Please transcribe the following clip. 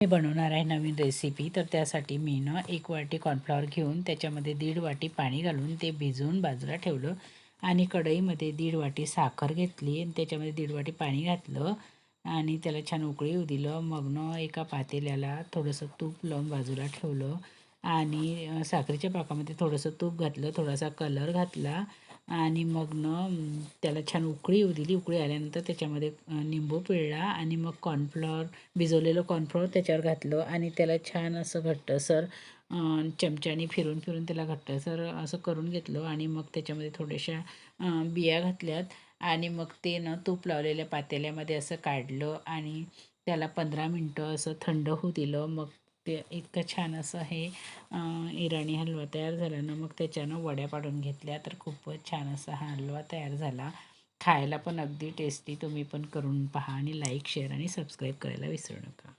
हे बनवणार आहे नवीन रेसिपी. तर त्यासाठी मी ना 1 वाटी कॉर्नफ्लॉवर घेऊन त्याच्यामध्ये 1.5 वाटी पाणी घालून ते भिजवून बाजूला ठेवलं आणि कढईमध्ये 1.5 वाटी साखर घेतली आणि त्याच्यामध्ये 1.5 वाटी पाणी घातलं आणि त्याला छान उकळी येऊ दिलं. मग ना एका पातेल्याला थोडंसं तूप लावून बाजूला ठेवलं आणि साखरेच्या पाकामध्ये थोडंसं तूप घातलं, थोडासा कलर घातला आणि मग ना त्याला छान उकळी येऊ दिली. उकळी आल्यानंतर त्याच्यामध्ये निंबू पिळला आणि मग कॉर्नफ्लॉवर भिजवलेलं कॉर्नफ्लॉवर त्याच्यावर घातलं आणि त्याला छान असं घट्टसर चमच्याने फिरून फिरून त्याला घट्टसर असं करून घेतलं आणि मग त्याच्यामध्ये थोड्याशा बिया घातल्यात आणि मग ते न तूप लावलेल्या पातेल्यामध्ये असं काढलं आणि त्याला 15 मिनटं असं थंड होऊ दिलं. मग ते इतकं छान असं हे इराणी हलवा तयार झाला ना, मग त्याच्यानं वड्या पाडून घेतल्या तर खूपच छान असा हा हलवा तयार झाला. खायला पण अगदी टेस्टी. तुम्ही पण करून पहा आणि लाईक शेअर आणि सबस्क्राईब करायला विसरू नका.